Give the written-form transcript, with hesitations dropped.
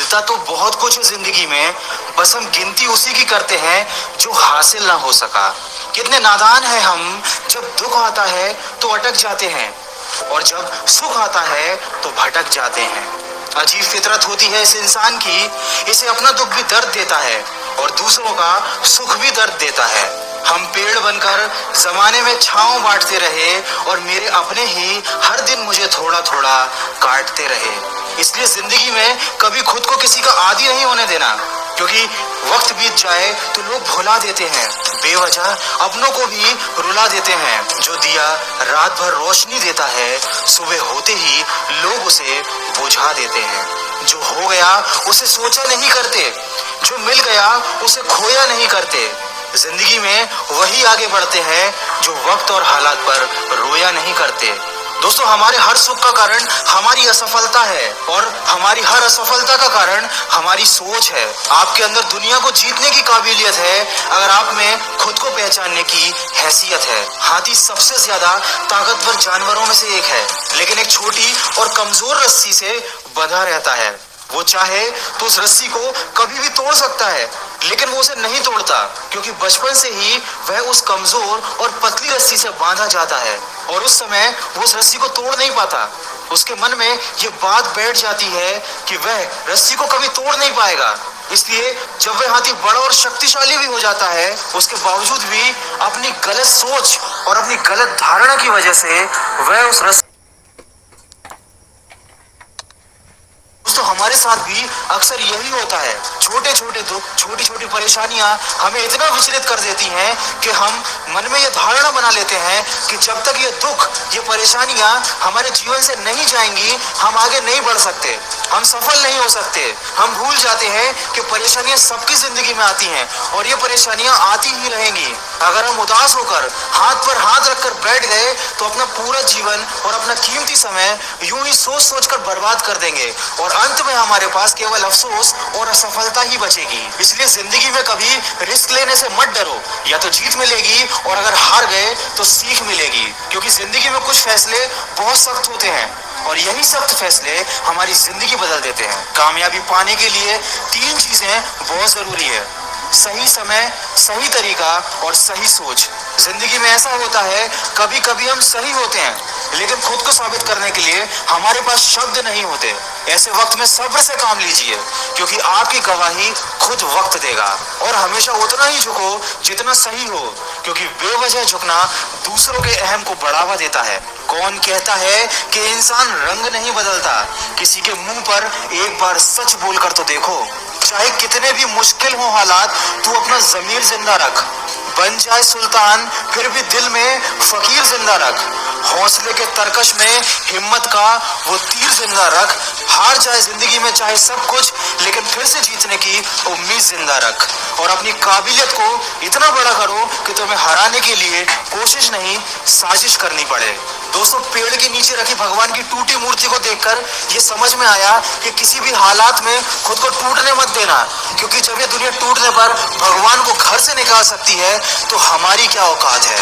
मिलता तो बहुत कुछ है जिंदगी में, बस हम गिनती उसी की करते हैं जो हासिल ना हो सका। कितने नादान हैं हम, जब दुख आता है तो अटक जाते हैं और जब सुख आता है तो भटक जाते हैं। अजीब फितरत होती है इस इंसान की, इसे अपना दुख भी दर्द देता है और दूसरों का सुख भी दर्द देता है। हम पेड़ बनकर जमाने में छांव बांटते रहे और मेरे अपने ही हर दिन मुझे थोड़ा थोड़ा काटते रहे। इसलिए जिंदगी में कभी खुद को किसी का आदी नहीं होने देना, क्योंकि वक्त बीत जाए तो लोग भुला देते हैं, बेवजह अपनों को भी रुला देते हैं। जो दिया रात भर रोशनी देता है, सुबह होते ही लोग उसे बुझा देते हैं। जो हो गया उसे सोचा नहीं करते, जो मिल गया उसे खोया नहीं करते। जिंदगी में वही आगे बढ़ते हैं जो वक्त और हालात पर रोया नहीं करते। दोस्तों, हमारे हर सुख का कारण हमारी असफलता है और हमारी हर असफलता का कारण हमारी सोच है। आपके अंदर दुनिया को जीतने की काबिलियत है अगर आप में खुद को पहचानने की हैसियत है। हाथी सबसे ज्यादा ताकतवर जानवरों में से एक है, लेकिन एक छोटी और कमजोर रस्सी से बंधा रहता है। वो चाहे तो उस रस्सी को कभी भी तोड़ सकता है, लेकिन वो उसे नहीं तोड़ता, क्योंकि बचपन से ही वह उस कमजोर और पतली रस्सी से बांधा जाता है और उस समय वो उस रस्सी को तोड़ नहीं पाता। उसके मन में ये बात बैठ जाती है कि वह रस्सी को कभी तोड़ नहीं पाएगा। इसलिए जब वह हाथी बड़ा और शक्तिशाली भी हो जाता है, उसके बावजूद भी अपनी गलत सोच और अपनी गलत धारणा की वजह से वह उस रस्सी। तो हमारे साथ भी अक्सर यही होता है। छोटे छोटे दुख, छोटी छोटी परेशानियां हमें इतना विचलित कर देती हैं कि हम मन में ये धारणा बना लेते हैं कि जब तक ये दुख, ये परेशानियां हमारे जीवन से नहीं जाएंगी, हम आगे नहीं बढ़ सकते, हम सफल नहीं हो सकते। हम भूल जाते हैं कि परेशानियां सबकी जिंदगी में आती हैं और ये परेशानियां आती ही रहेंगी। अगर हम उदास होकर हाथ पर हाथ रखकर बैठ गए तो अपना पूरा जीवन और अपना कीमती समय यूं ही सोच सोच कर बर्बाद कर देंगे और अंत में हमारे पास केवल अफसोस और असफलता ही बचेगी। इसलिए जिंदगी में कभी रिस्क लेने से मत डरो, या तो जीत मिलेगी और अगर हार गए तो सीख मिलेगी। क्योंकि जिंदगी में कुछ फैसले बहुत सख्त होते हैं और यही सख्त फैसले हमारी जिंदगी बदल देते हैं। कामयाबी पाने के लिए 3 चीजें बहुत जरूरी है: सही समय, सही तरीका और सही सोच। जिंदगी में ऐसा होता है, कभी कभी हम सही होते हैं, लेकिन खुद को साबित करने के लिए हमारे पास शब्द नहीं होते। ऐसे वक्त में सब्र से काम लीजिए, क्योंकि आपकी गवाही खुद वक्त देगा। और हमेशा उतना ही झुको जितना सही हो, क्योंकि बेवजह झुकना दूसरों के अहम को बढ़ावा देता है। कौन कहता है कि इंसान रंग नहीं बदलता? किसी के मुंह पर एक बार सच बोलकर तो देखो। चाहे कितने भी मुश्किल हो हालात, तू अपना जमीर जिंदा रख। बन जाए सुल्तान फिर भी दिल में फकीर जिंदा रख। हौसले के तरकश में हिम्मत का वो तीर जिंदा रख। हार जाए जिंदगी में चाहे सब कुछ, लेकिन फिर से जीतने की उम्मीद जिंदा रख। और अपनी काबिलियत को इतना बड़ा करो कि तुम्हें हराने के लिए कोशिश नहीं, साजिश करनी पड़े। दोस्तों, पेड़ के नीचे रखी भगवान की टूटी मूर्ति को देखकर ये समझ में आया कि किसी भी हालात में खुद को टूटने मत देना, क्योंकि जब ये दुनिया टूटने पर भगवान को घर से निकाल सकती है तो हमारी क्या औकात है।